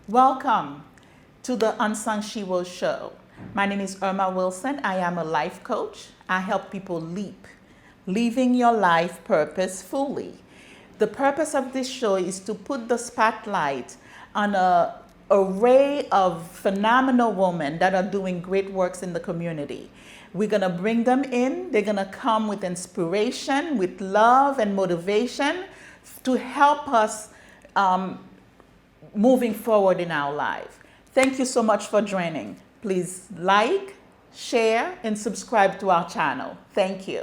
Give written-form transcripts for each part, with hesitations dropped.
Welcome to the Unsung Sheroes Show. My name is Irma Wilson. I am a life coach. I help people leap, living your life purposefully. The purpose of this show is to put the spotlight on an array of phenomenal women that are doing great works in the community. We're going to bring them in. They're going to come with inspiration, with love and motivation to help us moving forward in our life. Thank you so much for joining. Please like, share, and subscribe to our channel. Thank you.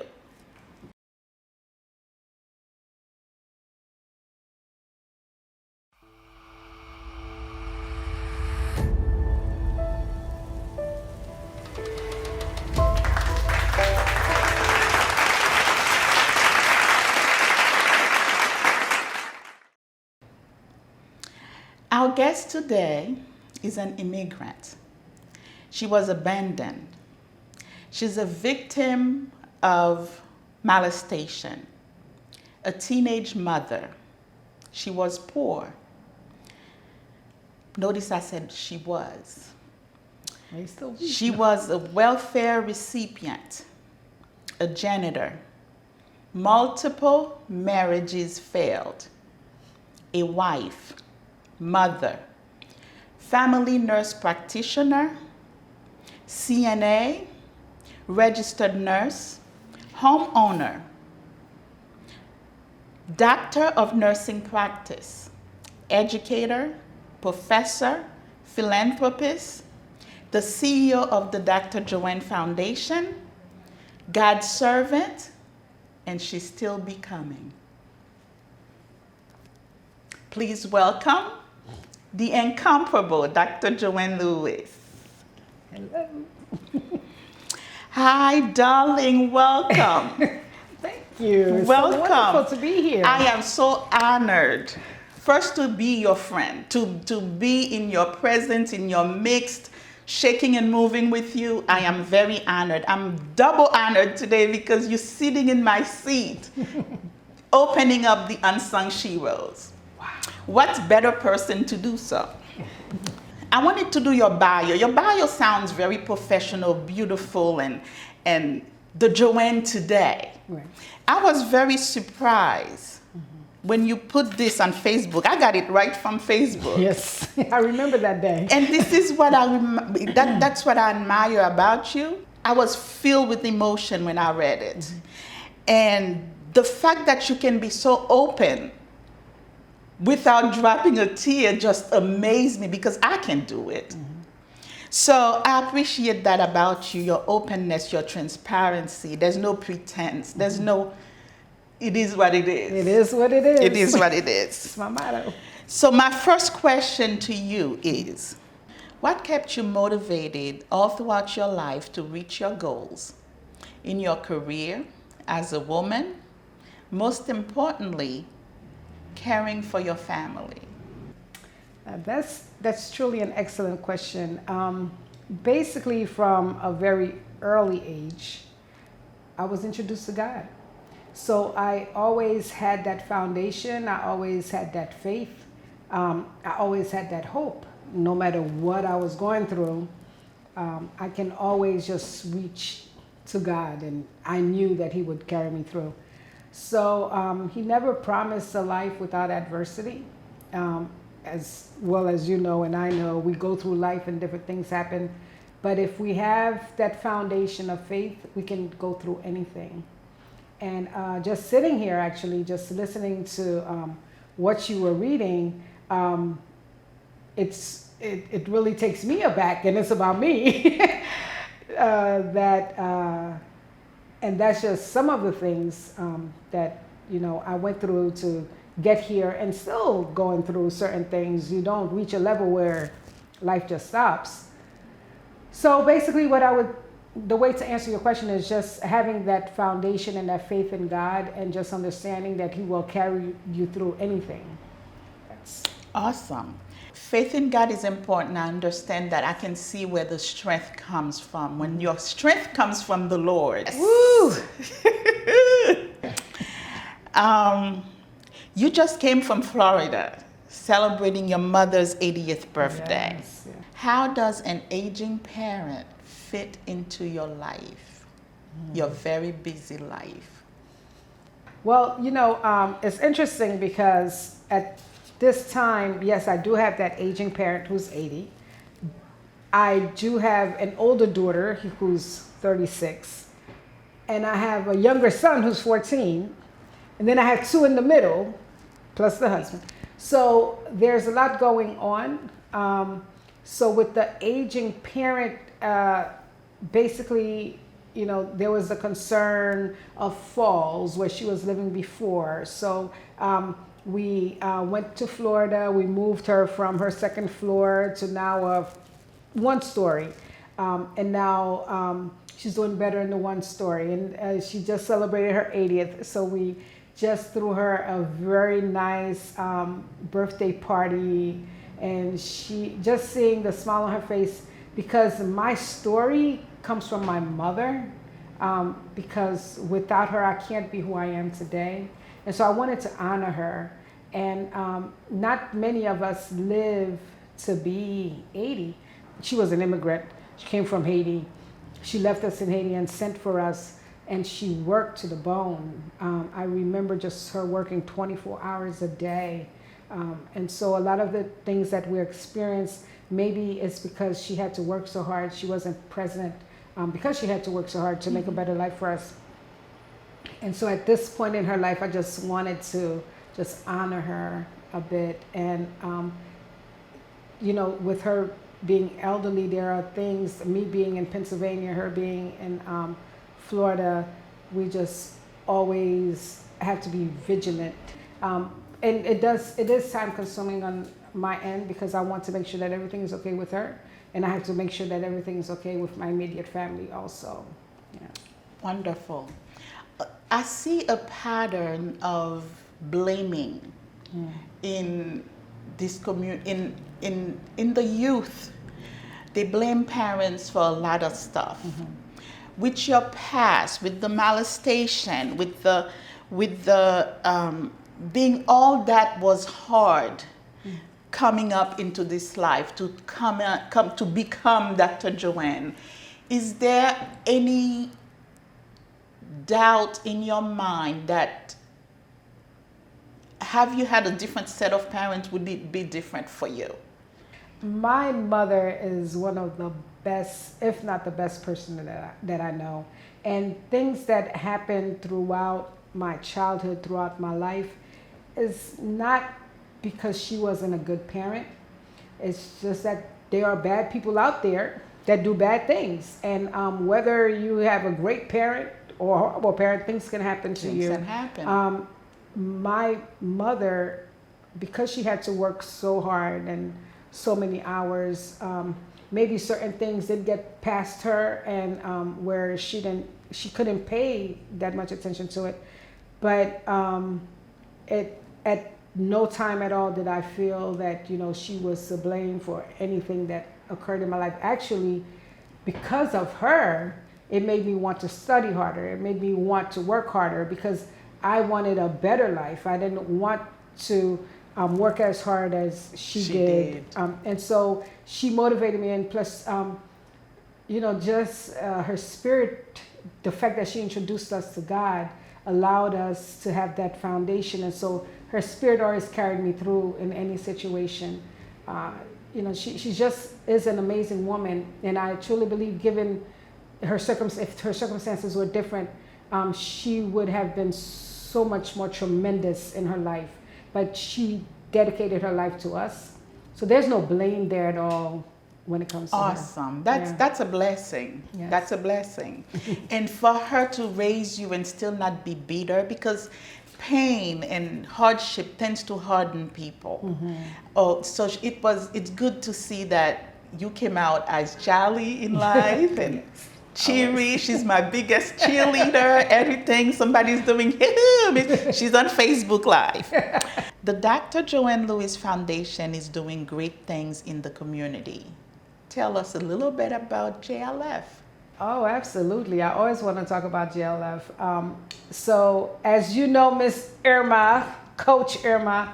Our guest today is an immigrant. She was abandoned. She's a victim of molestation, a teenage mother. She was poor. Notice I said she was. She was a welfare recipient, a janitor. Multiple marriages failed. A wife, mother, family nurse practitioner, CNA, registered nurse, homeowner, doctor of nursing practice, educator, professor, philanthropist, the CEO of the Dr. Johanne Foundation, God's servant, and she's still becoming. Please welcome the incomparable Dr. Johanne Lewis. Hello. Hi, darling. Welcome. Thank you. It's Welcome. so wonderful to be here. I am so honored, first to be your friend, to be in your presence, in your midst, shaking and moving with you. I am very honored. I'm double honored today because you're sitting in my seat, opening up the Unsung Sheroes. What better person to do so? I wanted to do your bio. Your bio sounds very professional, beautiful, and the Johanne today. Right. I was very surprised when you put this on Facebook. I got it right from Facebook. Yes, I remember that day. And this is what that's what I admire about you. I was filled with emotion when I read it. And the fact that you can be so open without dropping a tear just amazed me because I can do it. So I appreciate that about you, your openness, your transparency. There's no pretense. There's no, it is what it is. It is what it is. It is what it is. It's my motto. So my first question to you is, what kept you motivated all throughout your life to reach your goals in your career as a woman? Most importantly, caring for your family? That's truly an excellent question. Basically, from a very early age, I was introduced to God. So I always had that foundation. I always had that faith. I always had that hope. No matter what I was going through, I can always just reach to God, and I knew that He would carry me through. So He never promised a life without adversity. As well as you know and I know, we go through life and different things happen. But if we have that foundation of faith, we can go through anything. And just sitting here, actually, just listening to what you were reading, it really takes me aback, and it's about me. And that's just some of the things that I went through to get here, and still going through certain things. You don't reach a level where life just stops. So basically, the way to answer your question is just having that foundation and that faith in God, and just understanding that He will carry you through anything. That's awesome. Faith in God is important. I understand that. I can see where the strength comes from. When your strength comes from the Lord. Woo! You just came from Florida. celebrating your mother's 80th birthday. Yes, yeah. How does an aging parent fit into your life, your very busy life? Well, it's interesting because at this time, yes, I do have that aging parent who's 80. I do have an older daughter who's 36. And I have a younger son who's 14. And then I have two in the middle, plus the husband. So there's a lot going on. So with the aging parent, basically, there was a concern of falls where she was living before. So we went to Florida. We moved her from her second floor to now a one story. And now she's doing better in the one story. And she just celebrated her 80th. So we just threw her a very nice birthday party. And she just seeing the smile on her face, because my story comes from my mother, because without her, I can't be who I am today. And so I wanted to honor her. And not many of us live to be 80. She was an immigrant. She came from Haiti. She left us in Haiti and sent for us, and she worked to the bone. I remember just her working 24 hours a day. And so a lot of the things that we experienced, maybe it's because she had to work so hard. She wasn't present because she had to work so hard to make a better life for us. And so at this point in her life, I just wanted to just honor her a bit. And, with her being elderly, there are things, me being in Pennsylvania, her being in Florida, we just always have to be vigilant. And it is time consuming on my end, because I want to make sure that everything is okay with her. And I have to make sure that everything is okay with my immediate family also. Yeah. Wonderful. I see a pattern of blaming in this community, in the youth. They blame parents for a lot of stuff. With your past, with the molestation, with the being all that was hard, coming up into this life to come to become Dr. Johanne, is there any doubt in your mind that, have you had a different set of parents? Would it be different for you? My mother is one of the best, if not the best person that I know. And things that happened throughout my childhood, throughout my life, is not because she wasn't a good parent. It's just that there are bad people out there that do bad things. And whether you have a great parent or a horrible parent, things can happen to you. Things can happen. My mother, because she had to work so hard and so many hours, maybe certain things did get past her, and where she couldn't pay that much attention to it. But at no time at all did I feel that she was to blame for anything that occurred in my life. Actually, because of her, it made me want to study harder. It made me want to work harder, because I wanted a better life. I didn't want to work as hard as she did. And so she motivated me, and plus, just her spirit, the fact that she introduced us to God, allowed us to have that foundation. And so her spirit always carried me through in any situation. She just is an amazing woman. And I truly believe, given if her circumstances were different, she would have been so much more tremendous in her life. But she dedicated her life to us. So there's no blame there at all when it comes to her. Awesome. That's a blessing. Yes. That's a blessing. And for her to raise you and still not be bitter, because pain and hardship tends to harden people. So it's good to see that you came out as jolly in life and cheery. She's my biggest cheerleader. Everything somebody's doing, she's on Facebook Live. The Dr. Johanne Lewis Foundation is doing great things in the community. Tell us a little bit about JLF. Oh, absolutely. I always want to talk about JLF. So as you know, Miss Irma, Coach Irma,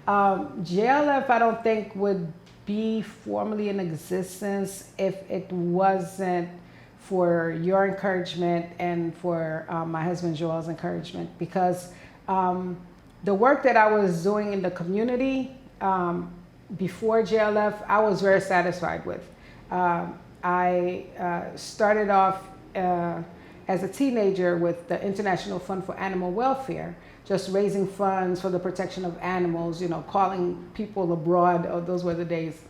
JLF, I don't think would be formally in existence if it wasn't for your encouragement and for my husband Joel's encouragement, because the work that I was doing in the community before JLF, I was very satisfied with. I started off as a teenager with the International Fund for Animal Welfare, just raising funds for the protection of animals, you know, calling people abroad. Oh, those were the days.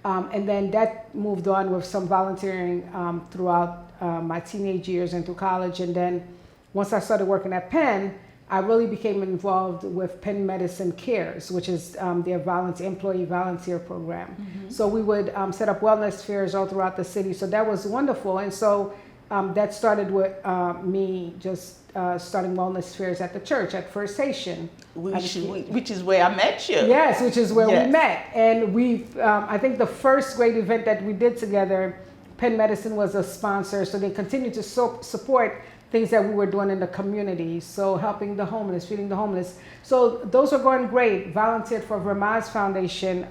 And then that moved on with some volunteering throughout my teenage years into college. And then once I started working at Penn, I really became involved with Penn Medicine Cares, which is their employee volunteer program. Mm-hmm. So we would set up wellness fairs all throughout the city. So that was wonderful. And so that started with me just starting wellness fairs at the church at First Station. Which is where I met you. Yes, which is where yes. we met. And I think the first great event that we did together, Penn Medicine was a sponsor, so they continued to support things that we were doing in the community. So helping the homeless, feeding the homeless. So those are going great. Volunteered for Vermont's Foundation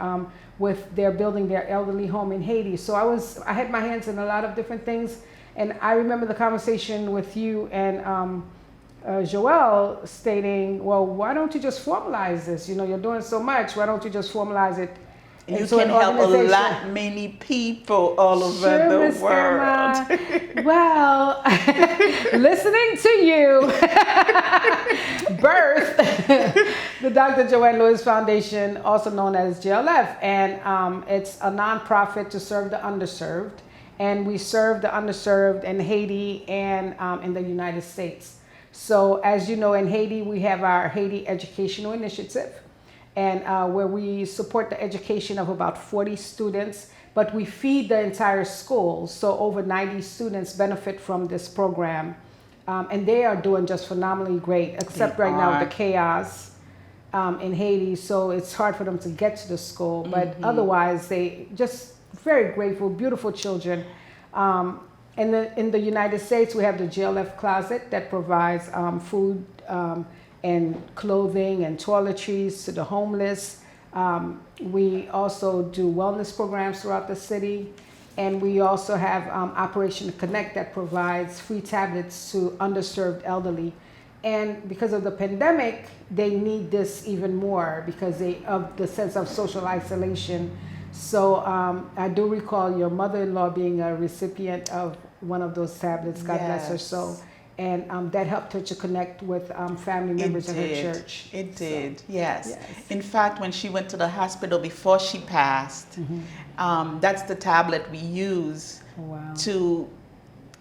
with their building their elderly home in Haiti. So I had my hands in a lot of different things. And I remember the conversation with you and Joelle stating, well, why don't you just formalize this? You know, you're doing so much. Why don't you just formalize it? You can help a lot many people all over the world. Well, listening to you birth the Dr. Joanne Lewis Foundation, also known as JLF. And it's a nonprofit to serve the underserved. And we serve the underserved in Haiti and in the United States. So as you know, in Haiti, we have our Haiti Educational Initiative, and where we support the education of about 40 students, but we feed the entire school. So over 90 students benefit from this program. And they are doing just phenomenally great, except right now the chaos in Haiti. So it's hard for them to get to the school, but otherwise they just very grateful, beautiful children. In the United States, we have the JLF Closet that provides food and clothing and toiletries to the homeless. We also do wellness programs throughout the city. And we also have Operation Connect that provides free tablets to underserved elderly. And because of the pandemic, they need this even more because of the sense of social isolation. So I do recall your mother-in-law being a recipient of one of those tablets, God bless her soul. And that helped her to connect with family members in her church. It did, yes. In fact, when she went to the hospital before she passed, that's the tablet we use to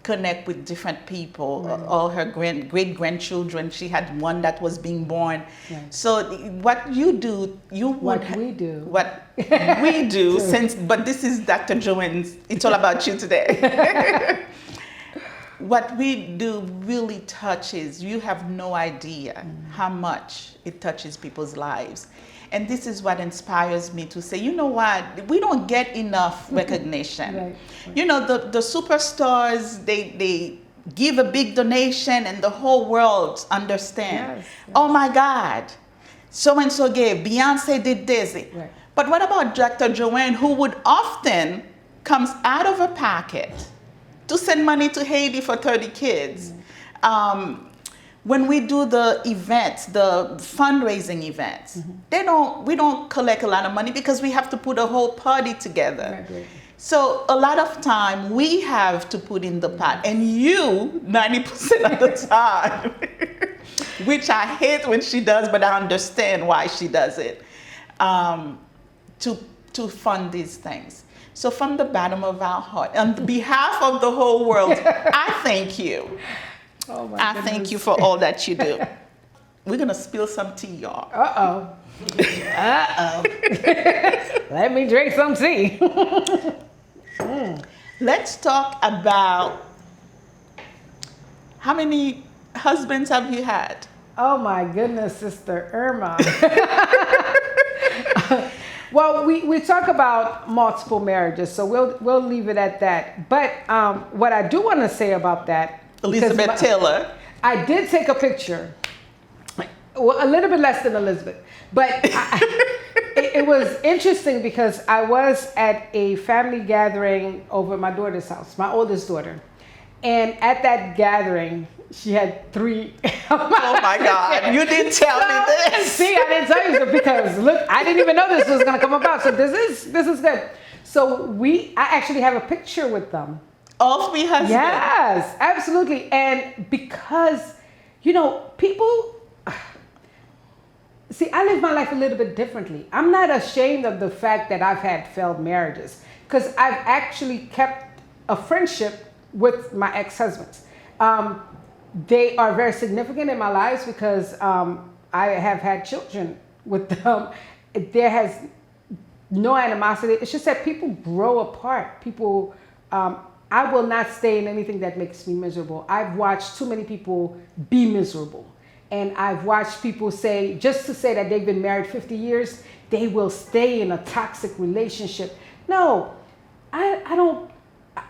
connect with different people, all her great-grandchildren. She had one that was being born. So what you do, what we do, but this is Dr. Joanne's, it's all about you today. What we do really touches, you have no idea how much it touches people's lives. And this is what inspires me to say, you know what, we don't get enough recognition. You know, the superstars, they give a big donation and the whole world understands. Oh my God, so-and-so gave, Beyonce did this. But what about Dr. Joanne, who would often comes out of her pocket to send money to Haiti for 30 kids. When we do the events, the fundraising events, we don't collect a lot of money because we have to put a whole party together. So a lot of time we have to put in the pot, and you 90% of the time, which I hate when she does, but I understand why she does it, to fund these things. So from the bottom of our heart, on behalf of the whole world, I thank you. I thank you for all that you do. We're going to spill some tea, y'all. Let me drink some tea. Let's talk about how many husbands have you had? Oh my goodness, Sister Irma. Well, we talk about multiple marriages, so we'll leave it at that. But what I do want to say about that, Elizabeth Taylor. I did take a picture. Well, a little bit less than Elizabeth, but it was interesting because I was at a family gathering over at my daughter's house, my oldest daughter. And at that gathering, she had 3. Oh my God, you didn't tell me this. See, I didn't tell you so because look, I didn't even know this was going to come about. So this is good. So I actually have a picture with them. All 3 husbands? Yes, absolutely. And because, people, see, I live my life a little bit differently. I'm not ashamed of the fact that I've had failed marriages because I've actually kept a friendship with my ex-husbands. They are very significant in my lives because I have had children with them. There has no animosity. It's just that people grow apart. People, I will not stay in anything that makes me miserable. I've watched too many people be miserable. And I've watched people say, just to say that they've been married 50 years, they will stay in a toxic relationship. No, I don't,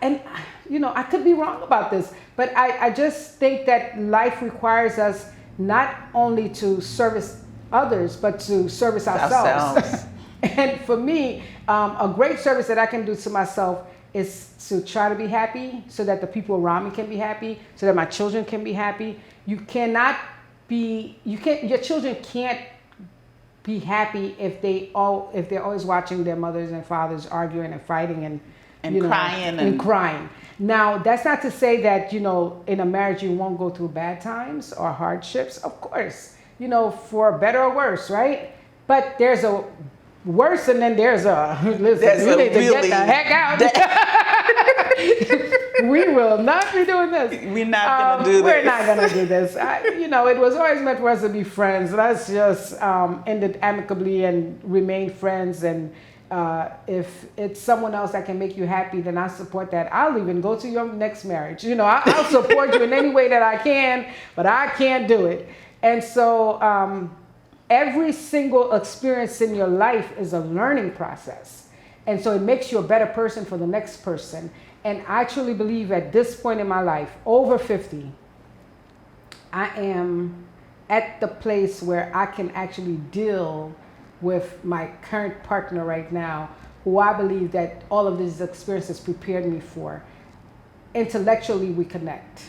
and I could be wrong about this, but I just think that life requires us not only to service others, but to service ourselves. And for me, a great service that I can do to myself is to try to be happy so that the people around me can be happy, so that my children can be happy. Your children can't be happy if they're always watching their mothers and fathers arguing and fighting and crying and crying. Now, that's not to say that, in a marriage you won't go through bad times or hardships. Of course, for better or worse, right? But there's a worse and then there's a, listen, you need to get the heck out. We will not be doing this. We're not going to do this. We're not going to do this. It was always meant for us to be friends. Let's just end it amicably and remain friends. And if it's someone else that can make you happy, then I support that. I'll even go to your next marriage. I'll support you in any way that I can, but I can't do it. And so every single experience in your life is a learning process. And so it makes you a better person for the next person. And I truly believe at this point in my life, over 50, I am at the place where I can actually deal with my current partner right now, who I believe that all of these experiences prepared me for. Intellectually, we connect,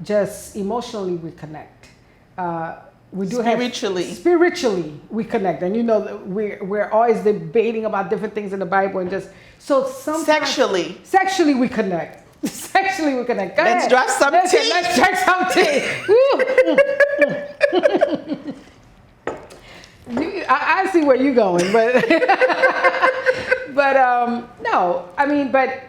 just emotionally, we connect. We do spiritually we connect, and we're always debating about different things in the Bible, and just so sometimes sexually we connect. Sexually we connect. Let's drop some tea. Let's drink some tea. I see where you're going, but no, but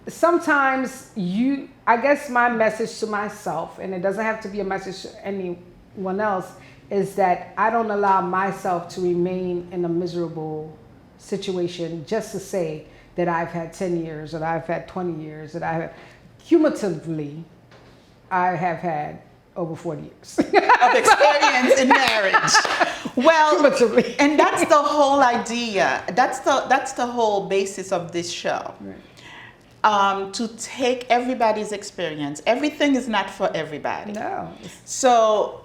sometimes I guess my message to myself, and it doesn't have to be a message to anyone else, is that I don't allow myself to remain in a miserable situation just to say that I've had 10 years, that I've had 20 years, that I have, cumulatively, I have had over 40 years of experience in marriage. Well, cumulatively. And that's the whole idea. That's the whole basis of this show. Right. To take everybody's experience. Everything is not for everybody. No. So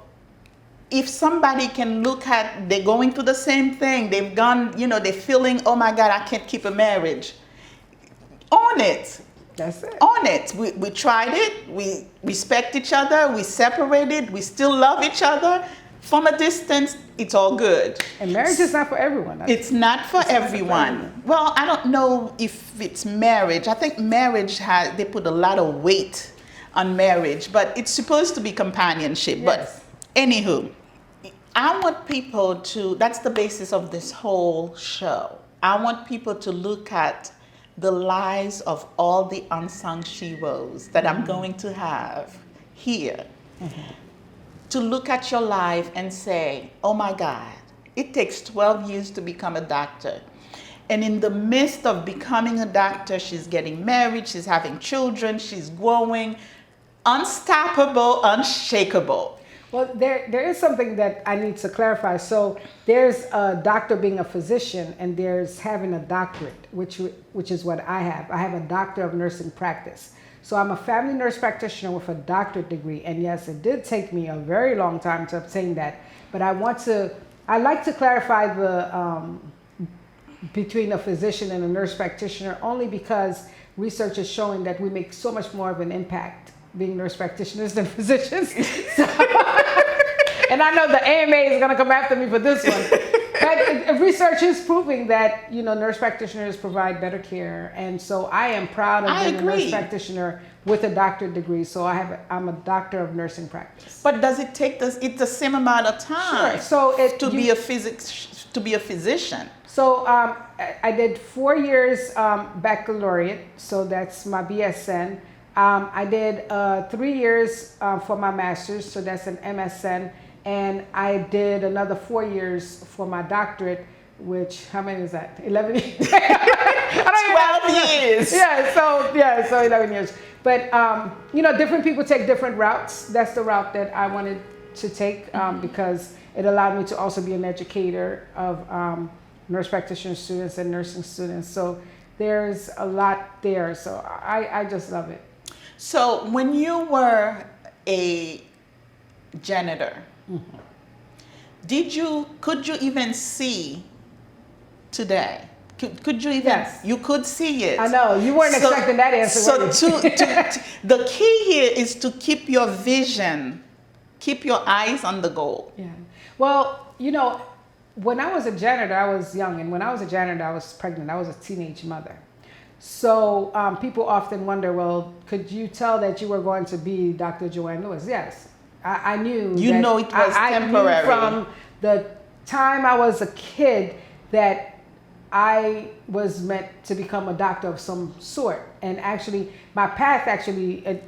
if somebody can look at, they're going through the same thing, they've gone, they're feeling, oh my God, I can't keep a marriage. Own it. That's it. Own it. We tried it. We respect each other. We separated. We still love each other. From a distance, it's all good. And marriage is not for everyone. It's not for everyone. Well, I don't know if it's marriage. I think marriage they put a lot of weight on marriage, but it's supposed to be companionship. Yes. But anywho, I want people to, that's the basis of this whole show. I want people to look at the lives of all the unsung sheroes that I'm going to have here. Mm-hmm. To look at your life and say, oh my God, it takes 12 years to become a doctor. And in the midst of becoming a doctor, she's getting married, she's having children, she's growing, unstoppable, unshakable. Well, there is something that I need to clarify. So there's a doctor being a physician, and there's having a doctorate, which is what I have. I have a doctor of nursing practice. So I'm a family nurse practitioner with a doctorate degree. And yes, it did take me a very long time to obtain that. But I want to I like to clarify the between a physician and a nurse practitioner only because research is showing that we make so much more of an impact being nurse practitioners than physicians. So, and I know the AMA is going to come after me for this one. But research is proving that, nurse practitioners provide better care. And so I am proud of being a nurse practitioner with a doctorate degree. So I'm a doctor of nursing practice. But does it take it's the same amount of time? Sure. So to be a physician? So I did 4 years baccalaureate. So that's my BSN. I did 3 years for my master's. So that's an MSN. And I did another 4 years for my doctorate, which, how many is that? 11 years? 12 years. So 11 years. But, different people take different routes. That's the route that I wanted to take because it allowed me to also be an educator of nurse practitioner students and nursing students. So there's a lot there. So I just love it. So when you were a janitor, could you even see today? Could you even? Yes. You could see it. I know you weren't expecting that answer. So the key here is to keep your vision, keep your eyes on the goal. Yeah. Well, when I was a janitor, I was young, and when I was a janitor, I was pregnant. I was a teenage mother. So people often wonder, well, could you tell that you were going to be Dr. Johanne Lewis? Yes. I knew. It was temporary. I knew from the time I was a kid that I was meant to become a doctor of some sort. And actually, my path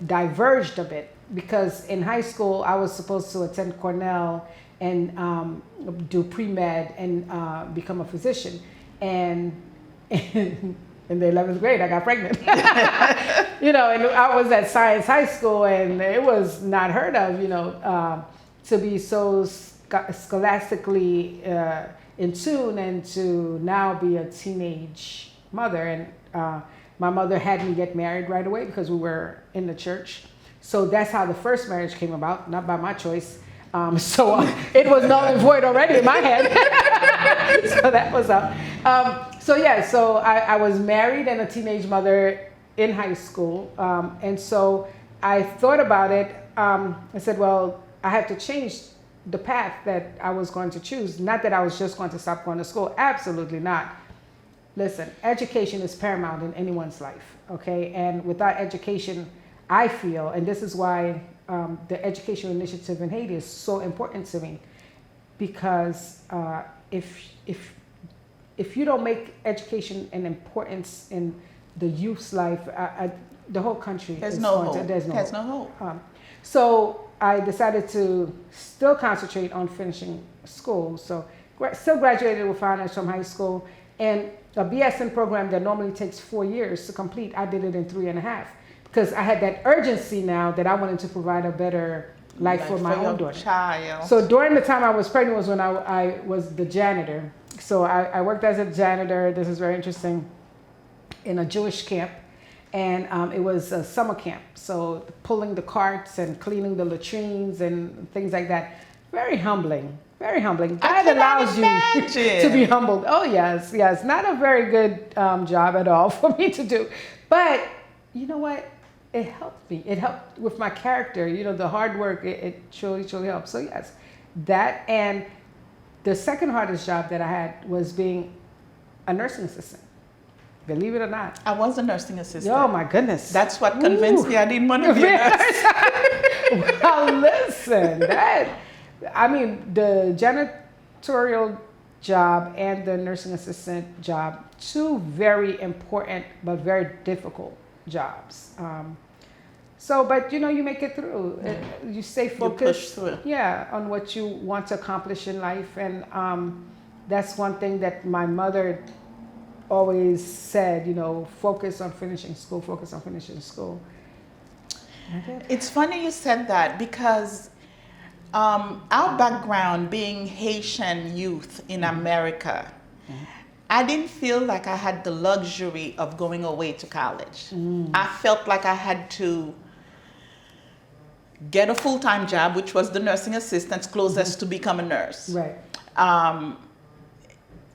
diverged a bit because in high school, I was supposed to attend Cornell and do pre-med and become a physician. And in the 11th grade, I got pregnant. And I was at Science High School, and it was not heard of, to be so scholastically in tune and to now be a teenage mother. And my mother had me get married right away because we were in the church. So that's how the first marriage came about, not by my choice. So it was null and void already in my head. So that was up. So I was married and a teenage mother in high school. And so I thought about it. I said, well, I have to change the path that I was going to choose. Not that I was just going to stop going to school. Absolutely not. Listen, education is paramount in anyone's life, okay? And without education, I feel, and this is why the education initiative in Haiti is so important to me, because if you don't make education an importance in the youth's life, the whole country there's no hope. There's no hope. So I decided to still concentrate on finishing school. So still graduated with honors from high school, and a BSN program that normally takes 4 years to complete, I did it in 3.5 because I had that urgency now that I wanted to provide a better life for my own daughter. Child. So during the time I was pregnant was when I was the janitor. So I worked as a janitor. This is very interesting, in a Jewish camp. And it was a summer camp. So pulling the carts and cleaning the latrines and things like that. Very humbling. Very humbling. God allows you to be humbled. Oh, yes. Not a very good job at all for me to do. But you know what? It helped me. It helped with my character. The hard work, it truly, truly helped. So yes, that. And the second hardest job that I had was being a nursing assistant. Believe it or not. I was a nursing assistant. Oh my goodness. That's what convinced me I didn't want to be a nurse. Well, listen, the janitorial job and the nursing assistant job, two very important but very difficult jobs. But you make it through. You stay focused. You push through. Yeah, on what you want to accomplish in life, and that's one thing that my mother always said. Focus on finishing school. Focus on finishing school. It's funny you said that because our background, being Haitian youth in America, I didn't feel like I had the luxury of going away to college. I felt like I had to get a full-time job, which was the nursing assistant closest to become a nurse. Right.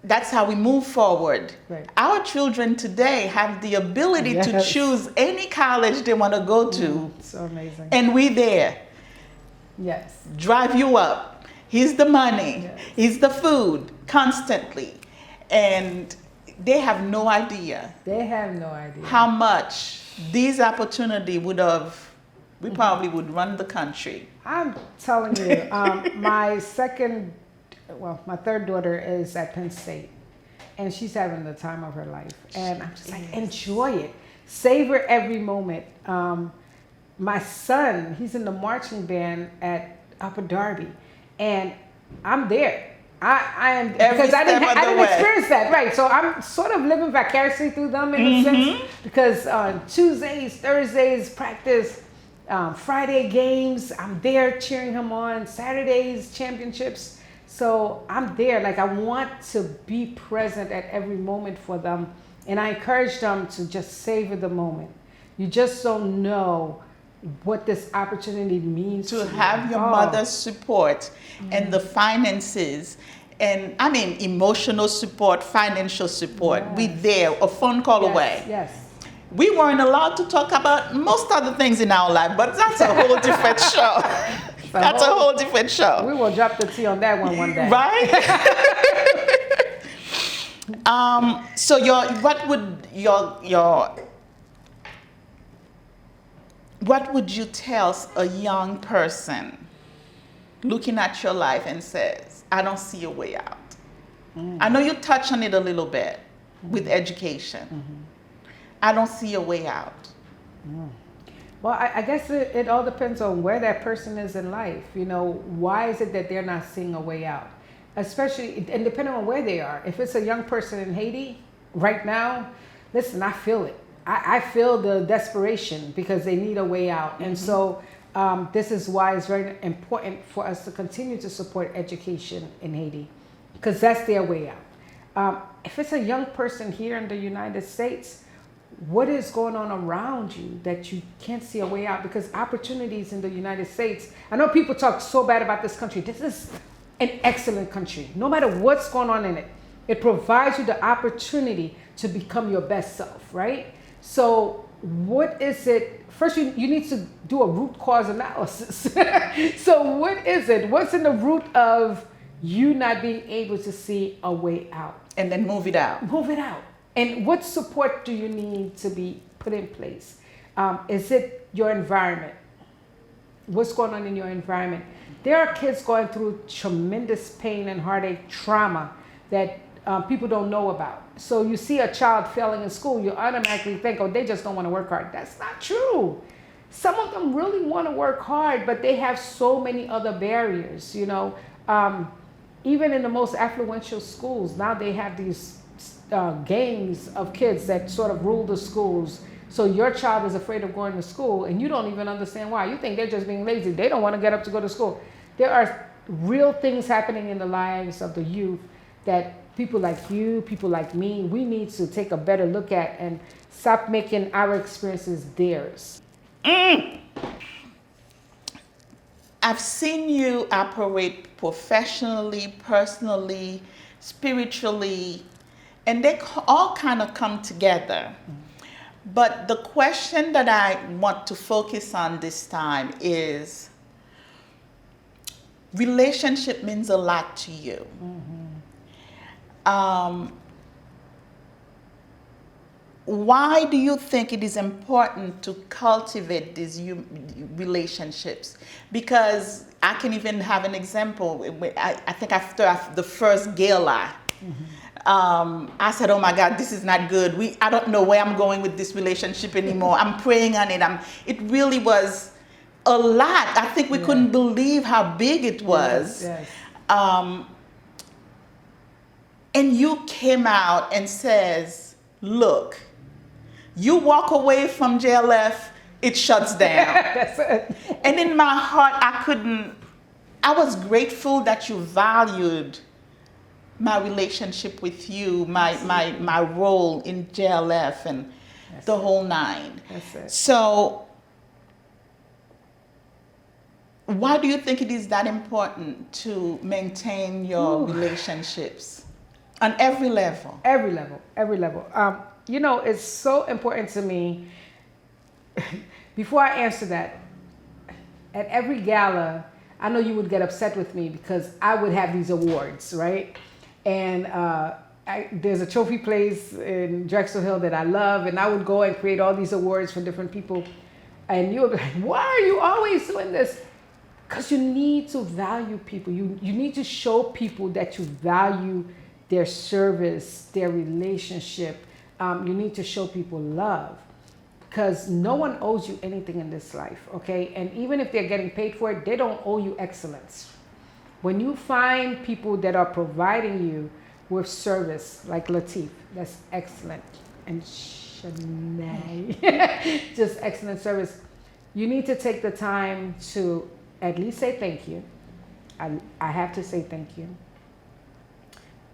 That's how we move forward. Right. Our children today have the ability to Yes. choose any college they want to go to, So amazing. and we there. Yes. Drive you up. Here's the money. Yes. Here's the food constantly. And they have no idea They have no idea. how much these opportunity would have, we probably would run the country. I'm telling you, my third daughter is at Penn State, and she's having the time of her life. And I'm just like, enjoy it, savor every moment. My son, he's in the marching band at Upper Darby, and I'm there. I am, because I didn't experience that, right? So I'm sort of living vicariously through them in a sense, because on Tuesdays, Thursdays practice, Friday games, I'm there cheering him on. Saturdays championships, so I'm there. Like, I want to be present at every moment for them, and I encourage them to just savor the moment. You just don't know what this opportunity means To have your mother's support and the finances, and I mean emotional support, financial support. Yes. We there, a phone call away. Yes. We weren't allowed to talk about most other things in our life, but that's a whole different show. That's a whole different show. We will drop the T on that one day. Right? So what would you tell a young person looking at your life and says, I don't see a way out? I know you touched on it a little bit with education. I don't see a way out. Well, I guess it all depends on where that person is in life. You know, why is it that they're not seeing a way out? Especially, and depending on where they are. If it's a young person in Haiti right now, listen, I feel it. I feel the desperation because they need a way out. And so this is why it's very important for us to continue to support education in Haiti, because that's their way out. If it's a young person here in the United States, what is going on around you that you can't see a way out? Because opportunities in the United States, I know people talk so bad about this country. This is an excellent country. No matter what's going on in it, it provides you the opportunity to become your best self, right? So what is it? First, you need to do a root cause analysis. So what is it? What's in the root of you not being able to see a way out? And then move it out. Move it out. And what support do you need to be put in place? Is it your environment? What's going on in your environment? There are kids going through tremendous pain and heartache, trauma that people don't know about. So you see a child failing in school, you automatically think, oh, they just don't want to work hard. That's not true. Some of them really want to work hard, but they have so many other barriers, you know. Even in the most affluential schools, now they have these gangs of kids that sort of rule the schools. So your child is afraid of going to school, and you don't even understand why. You think they're just being lazy. They don't want to get up to go to school. There are real things happening in the lives of the youth that people like you, people like me, we need to take a better look at and stop making our experiences theirs. I've seen you operate professionally, personally, spiritually, and they all kind of come together. But the question that I want to focus on this time is, relationship means a lot to you. Why do you think it is important to cultivate these relationships? Because I can even have an example. I think after the first gala, I said, oh my God, this is not good. I don't know where I'm going with this relationship anymore. I'm praying on it. It really was a lot. I think we couldn't believe how big it was. Yes. And you came out and says, look, you walk away from JLF, it shuts down. That's it. And in my heart, I was grateful that you valued my relationship with you, my role in JLF and the whole nine. That's it. So Why do you think it is that important to maintain your relationships on every level? Every level, every level. It's so important to me. Before I answer that, at every gala, I know you would get upset with me because I would have these awards, right? And there's a trophy place in Drexel Hill that I love, and I would go and create all these awards for different people. And you would be like, why are you always doing this? Because you need to value people. You need to show people that you value their service, their relationship. You need to show people love. Because no one owes you anything in this life, okay? And even if they're getting paid for it, they don't owe you excellence. When you find people that are providing you with service, like Latif, that's excellent, and Shanae, just excellent service, you need to take the time to at least say thank you. I have to say thank you.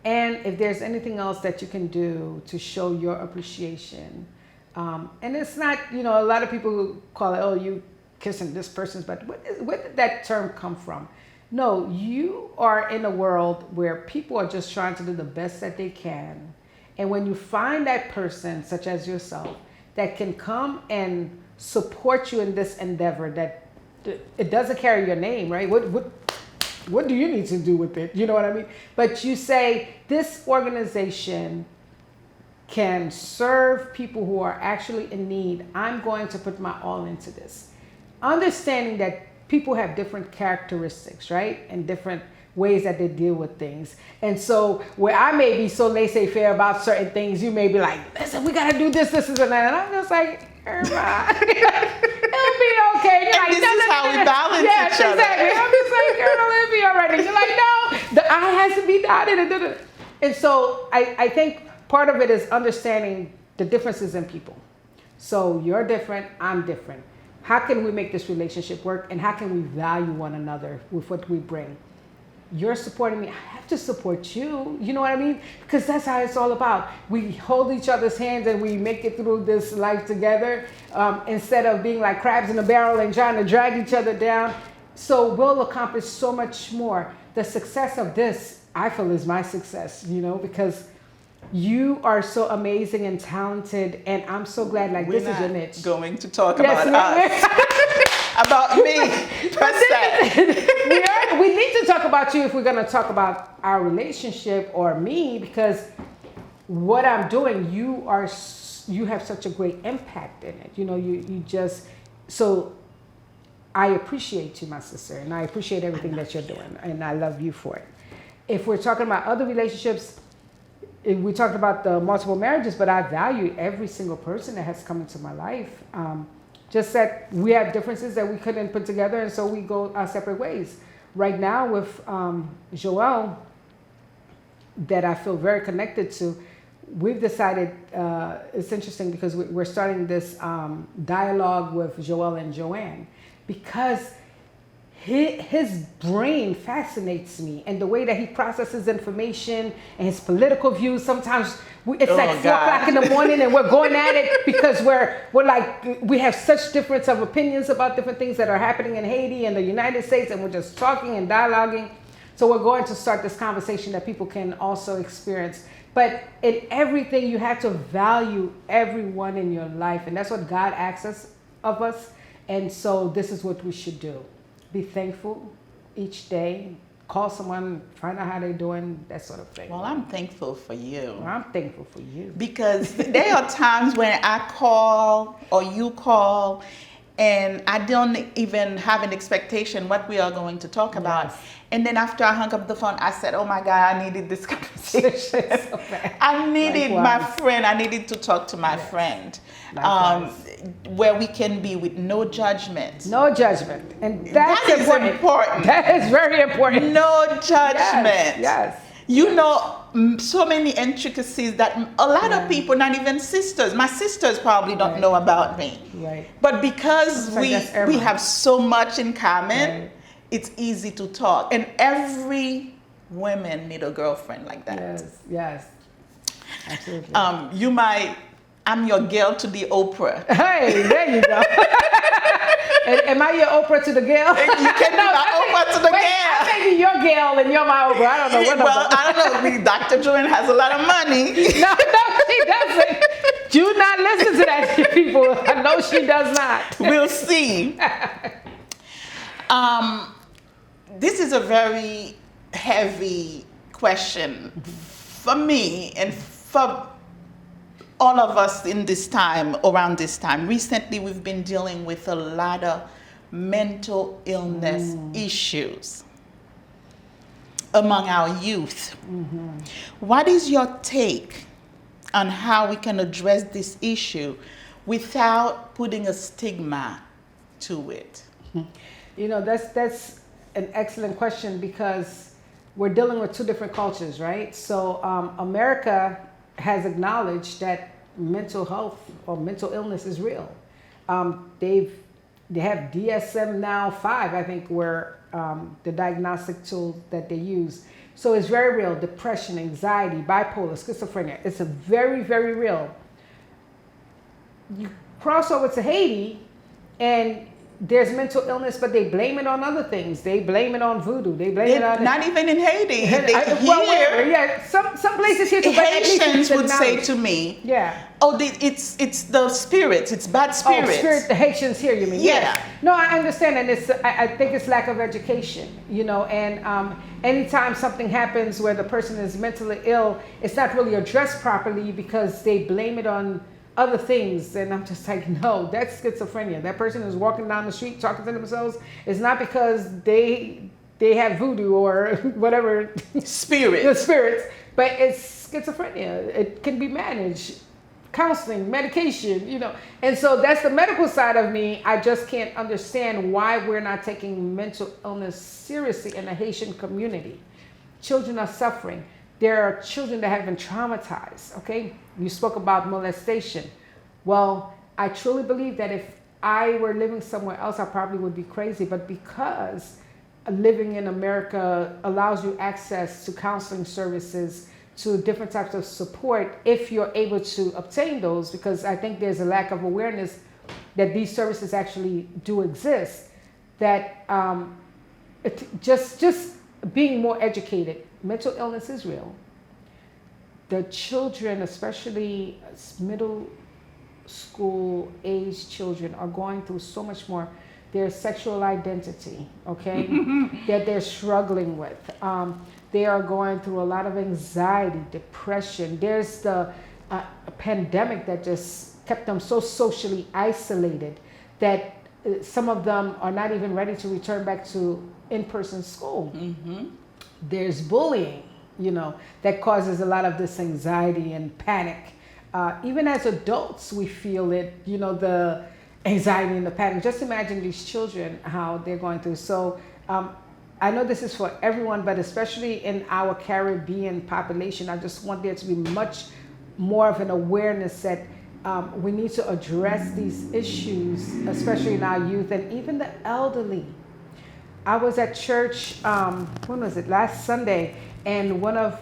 And if there's anything else that you can do to show your appreciation, and it's not, a lot of people call it, oh, you kissing this person's butt. Where did that term come from? No, you are in a world where people are just trying to do the best that they can. And when you find that person, such as yourself, that can come and support you in this endeavor, that it doesn't carry your name, right? What do you need to do with it? You know what I mean? But you say, this organization can serve people who are actually in need. I'm going to put my all into this. Understanding that people have different characteristics, right? And different ways that they deal with things. And so where I may be so laissez-faire about certain things, you may be like, listen, we got to do this, and that. And I'm just like, Irma, it'll be okay. You're like, this is how we balance each other. Exactly. I'm just like, girl, it'll be all right. And you're like, no, the I has to be dotted. And so I think part of it is understanding the differences in people. So you're different, I'm different. How can we make this relationship work, and how can we value one another with what we bring? You're supporting me, I have to support you. You know what I mean? Because that's how it's all about. We hold each other's hands and we make it through this life together, instead of being like crabs in a barrel and trying to drag each other down. So we'll accomplish so much more. The success of this, I feel, is my success, because you are so amazing and talented, and I'm so glad, this is your niche. Going to talk about us. About me, per se. We need to talk about you if we're going to talk about our relationship or me, because what I'm doing, you have such a great impact in it. You just, so I appreciate you, my sister, and I appreciate everything that you're doing, and I love you for it. If we're talking about other relationships, we talked about the multiple marriages, but I value every single person that has come into my life. Just that we have differences that we couldn't put together, and so we go our separate ways. Right now with Joelle, that I feel very connected to, we've decided, it's interesting because we're starting this dialogue with Joelle and Johanne, because his brain fascinates me, and the way that he processes information and his political views. Sometimes it's like 4 o'clock in the morning and we're going at it because we have such difference of opinions about different things that are happening in Haiti and the United States, and we're just talking and dialoguing. So we're going to start this conversation that people can also experience. But in everything, you have to value everyone in your life, and that's what God asks of us. And so this is what we should do. Be thankful each day. Call someone, find out how they're doing, that sort of thing. Well, I'm thankful for you. Well, I'm thankful for you. Because there are times when I call or you call and I don't even have an expectation what we are going to talk about. Yes. And then after I hung up the phone, I said, oh my God, I needed this conversation. So I needed Likewise. my friend. I needed to talk to my friend. Where we can be with no judgment. No judgment. And that's That is important. That is very important. No judgment. Yes. So many intricacies that a lot of people, not even sisters, my sisters probably don't know about me. Right. But because So we have so much in common, it's easy to talk. And every woman need a girlfriend like that. Yes. Absolutely. I'm your girl to the Oprah. Hey, there you go. Am I your Oprah to the Gail? You can be my Oprah to the Wait, Gail. I may be your Gail and you're my Oprah. I don't know. Well, I don't know. Dr. Johanne has a lot of money. No, she doesn't. Do not listen to that, people. I know she does not. We'll see. This is a very heavy question for me and for all of us in this time, around this time. Recently, we've been dealing with a lot of mental illness issues among our youth. What is your take on how we can address this issue without putting a stigma to it? You know, that's an excellent question because we're dealing with two different cultures, right? So America has acknowledged that mental health or mental illness is real. They have DSM now 5, I think, where the diagnostic tool that they use. So it's very real. Depression, anxiety, bipolar, schizophrenia. It's a very, very real. You cross over to Haiti and there's mental illness, but they blame it on other things. They blame it on voodoo. They blame it on not even in Haiti. Some places here too. Haitians would say to me, "Oh, it's the spirits. It's bad spirits." The Haitians here, you mean? Yeah. Yes. No, I understand, and I think it's lack of education. You know, and anytime something happens where the person is mentally ill, it's not really addressed properly because they blame it on other things, and I'm just like, no, that's schizophrenia. That person is walking down the street talking to themselves. It's not because they have voodoo or whatever the spirits, but it's schizophrenia. It can be managed, counseling, medication, you know. And so that's the medical side of me. I just can't understand why we're not taking mental illness seriously in the Haitian community. Children are suffering. There are children that have been traumatized, okay? You spoke about molestation. Well, I truly believe that if I were living somewhere else, I probably would be crazy. But because living in America allows you access to counseling services, to different types of support, if you're able to obtain those, because I think there's a lack of awareness that these services actually do exist, that just being more educated. Mental illness is real. The children, especially middle school age children, are going through so much more. Their sexual identity, okay, that they're struggling with. They are going through a lot of anxiety, depression. There's the pandemic that just kept them so socially isolated that some of them are not even ready to return back to in-person school. There's bullying, you know, that causes a lot of this anxiety and panic. Even as adults, we feel it, you know, the anxiety and the panic. Just imagine these children, how they're going through. So I know this is for everyone, but especially in our Caribbean population, I just want there to be much more of an awareness that we need to address these issues, especially in our youth and even the elderly. I was at church, when was it, last Sunday, and one of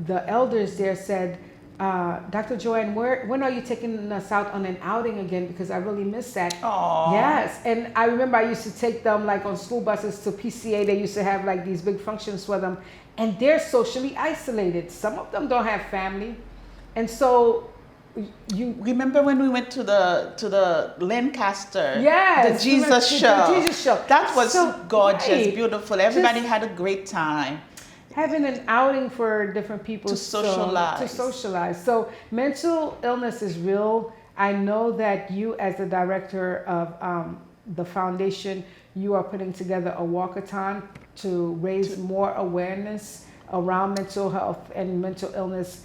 the elders there said, Dr. Johanne, when are you taking us out on an outing again? Because I really miss that. Aww. Yes, and I remember I used to take them like on school buses to PCA. They used to have like these big functions for them, and they're socially isolated. Some of them don't have family, and so you remember when we went to the Lancaster, yes, the Jesus show. The Jesus show. That was so gorgeous, great. Beautiful. Everybody had a great time. Having an outing for different people to socialize. So mental illness is real. I know that you, as the director of the foundation, you are putting together a walkathon to raise more awareness around mental health and mental illness.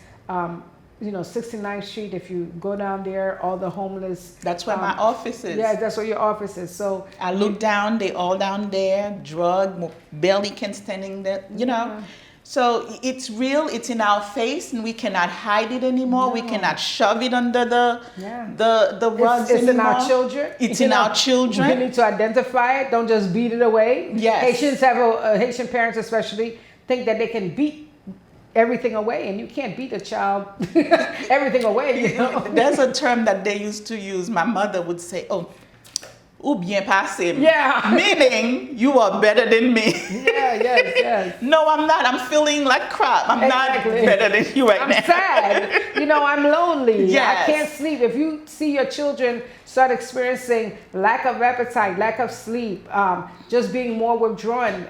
You know, 69th Street, if you go down there, all the homeless. That's where my office is. Yeah, that's where your office is. So I look down, they all down there, drug, barely can standing there, you know. Yeah. So it's real, it's in our face, and we cannot hide it anymore. No. We cannot shove it under the rugs it's anymore. in our children. It's in our children. We need to identify it. Don't just beat it away. Yes. Haitians have Haitian parents especially think that they can beat everything away, and you can't beat a child everything away. You know? There's a term that they used to use. My mother would say, "Oh, ou bien passé. Yeah. Meaning, you are better than me. Yeah, yes. No, I'm not. I'm feeling like crap. I'm Exactly. not better than you right now. I'm sad. I'm lonely. Yes. I can't sleep. If you see your children start experiencing lack of appetite, lack of sleep, just being more withdrawn,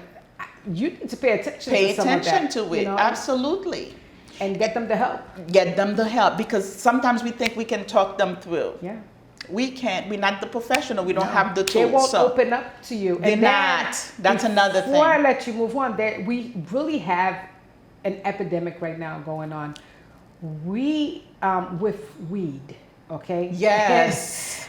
you need to pay attention Pay to some of attention that, to it. Absolutely. And get them the help. Get them the help, because sometimes we think we can talk them through. Yeah. We can't. We're not the professional. We don't have the tools. They won't open up to you. They're not. That's another thing. Before I let you move on, we really have an epidemic right now going on. We with weed, okay? Yes.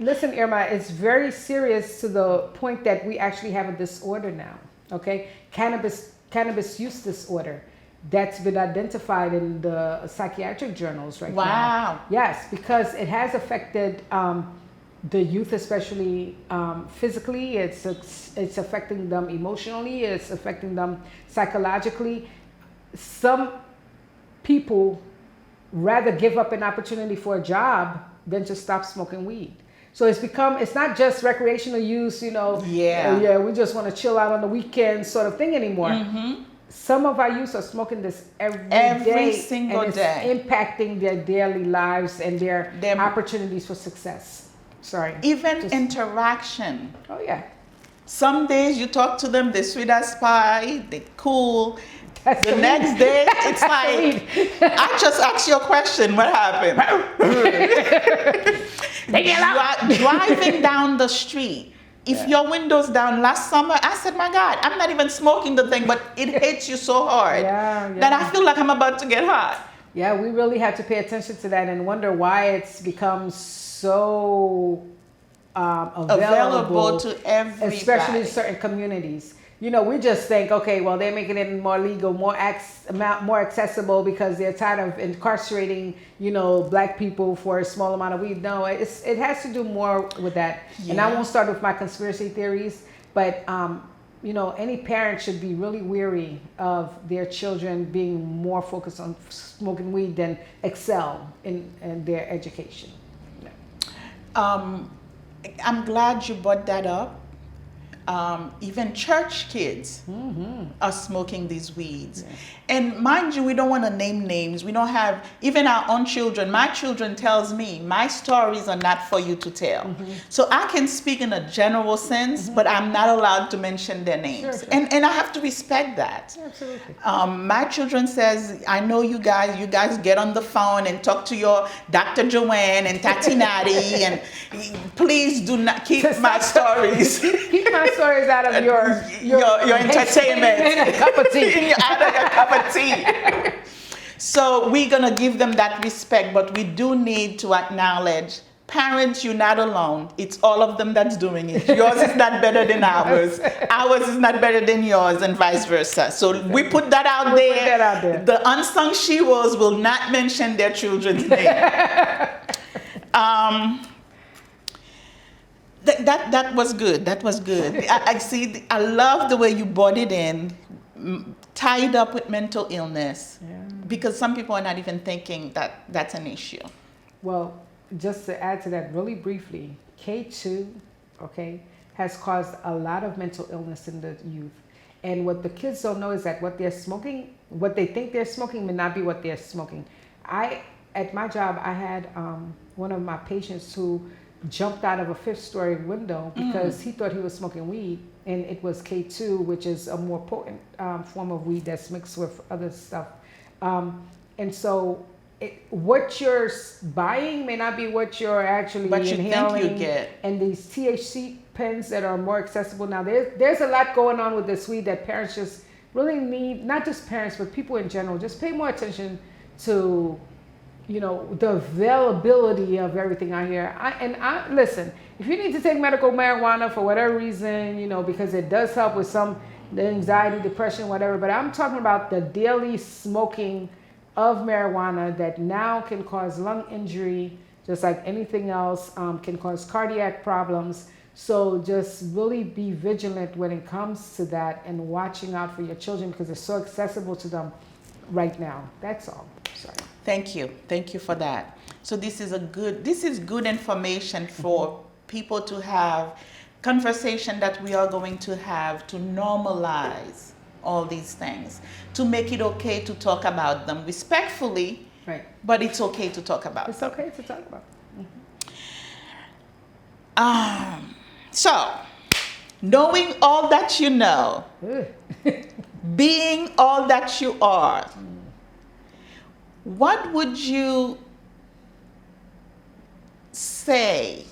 Listen, Irma, it's very serious to the point that we actually have a disorder now, okay? Cannabis use disorder that's been identified in the psychiatric journals right now. Wow. Yes, because it has affected the youth, especially physically. It's affecting them emotionally. It's affecting them psychologically. Some people rather give up an opportunity for a job than to stop smoking weed. So it's not just recreational use, yeah, we just want to chill out on the weekends sort of thing anymore. Mm-hmm. Some of our youth are smoking this every single and day. It's impacting their daily lives and their opportunities for success. Even interaction. Oh, yeah. Some days you talk to them, they're sweet as pie, they're cool. The next day, it's like, I just asked you a question, what happened? Driving down the street, if your window's down last summer, I said, my God, I'm not even smoking the thing, but it hits you so hard that I feel like I'm about to get hot. Yeah, we really have to pay attention to that and wonder why it's become so available to everybody. Especially in certain communities. We just think, okay, well, they're making it more legal, more accessible because they're tired of incarcerating, black people for a small amount of weed. No, it has to do more with that. Yeah. And I won't start with my conspiracy theories, but, any parent should be really weary of their children being more focused on smoking weed than excel in their education. Yeah. I'm glad you brought that up. Even church kids are smoking these weeds. Yeah. And mind you, we don't want to name names. We don't have, even our own children. My children tells me, my stories are not for you to tell. Mm-hmm. So I can speak in a general sense, but I'm not allowed to mention their names. Sure. And I have to respect that. Absolutely. My children says, I know you guys get on the phone and talk to your Dr. Johanne and Tati Natty, and please do not keep my stories. Keep my stories out of your entertainment. And a cup of tea. Out of a cup of tea. So we're going to give them that respect, but we do need to acknowledge, parents, you're not alone. It's all of them that's doing it. Yours is not better than ours. Ours is not better than yours, and vice versa. So we put that out there. The Unsung Sheroes will not mention their children's name. That was good. That was good. I see. I love the way you brought it in, tied up with mental illness, because some people are not even thinking that that's an issue. Well, just to add to that really briefly, K2, has caused a lot of mental illness in the youth. And what the kids don't know is that what they're smoking, what they think they're smoking may not be what they're smoking. At my job, I had one of my patients who jumped out of a 5th-story window because he thought he was smoking weed, and it was K2, which is a more potent form of weed that's mixed with other stuff. And so what you're buying may not be what you're actually inhaling. But you think you get. And these THC pens that are more accessible now, there's a lot going on with this weed that parents just really need, not just parents, but people in general, just pay more attention to the availability of everything out here. Listen, if you need to take medical marijuana for whatever reason, because it does help with some anxiety, depression, whatever, but I'm talking about the daily smoking of marijuana that now can cause lung injury, just like anything else, can cause cardiac problems. So just really be vigilant when it comes to that and watching out for your children because it's so accessible to them right now. That's all. Sorry. Thank you for that. So this is good information for people to have conversation that we are going to have to normalize all these things, to make it okay to talk about them respectfully, Right. but it's okay to talk about It's them. okay to talk about. So, knowing all that you know, Ugh. being all that you are, what would you say?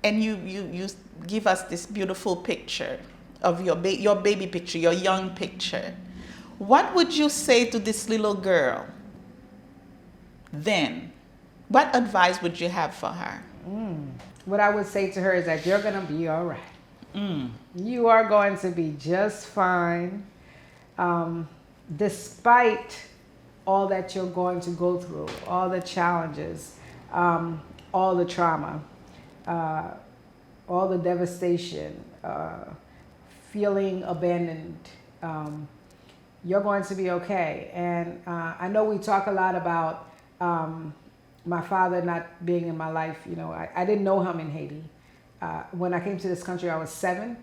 And you give us this beautiful picture of your baby picture, your young picture. What would you say to this little girl then? What advice would you have for her? What I would say to her is that you're going to be all right. You are going to be just fine. Despite all that you're going to go through, all the challenges, all the trauma, all the devastation, feeling abandoned, you're going to be okay. And I know we talk a lot about my father not being in my life. You know, I didn't know him in Haiti. When I came to this country, I was 7.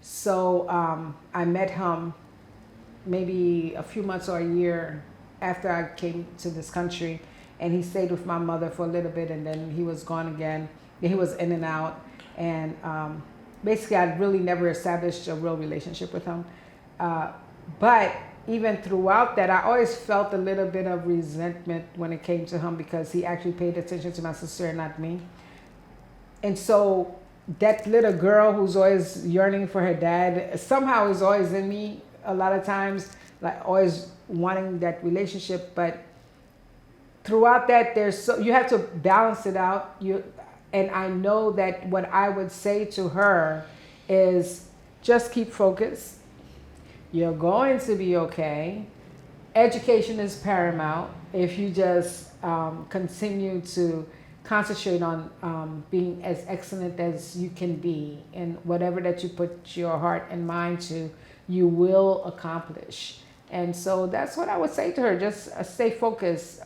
So I met him maybe a few months or a year after I came to this country, and he stayed with my mother for a little bit, and then he was gone again. He was in and out, and basically I really never established a real relationship with him. But even throughout that, I always felt a little bit of resentment when it came to him, because he actually paid attention to my sister and not me. And so that little girl who's always yearning for her dad somehow is always in me a lot of times, like always wanting that relationship. But throughout that, you have to balance it out. And I know that what I would say to her is just keep focused. You're going to be okay. Education is paramount. If you just continue to concentrate on being as excellent as you can be, and whatever that you put your heart and mind to, you will accomplish. And so that's what I would say to her. Just stay focused.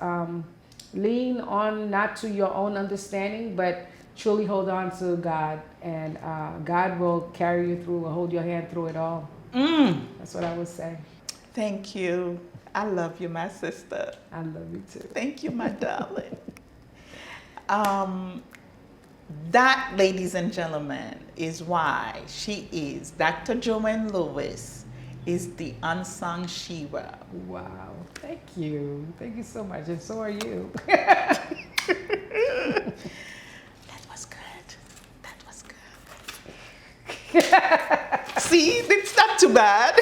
Lean on not to your own understanding, but truly hold on to God, and God will carry you through and hold your hand through it all. That's what I would say. Thank you. I love you, my sister. I love you too. Thank you, my darling. That, ladies and gentlemen, is why she is Dr. Johanne Lewis, is the Unsung Sheroe. Wow. Thank you. Thank you so much. And so are you. That was good. That was good. See, it's not too bad.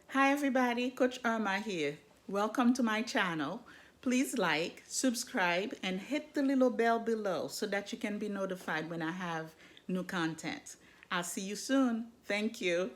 Hi everybody, Coach Irma here. Welcome to my channel. Please like, subscribe, and hit the little bell below so that you can be notified when I have new content. I'll see you soon. Thank you.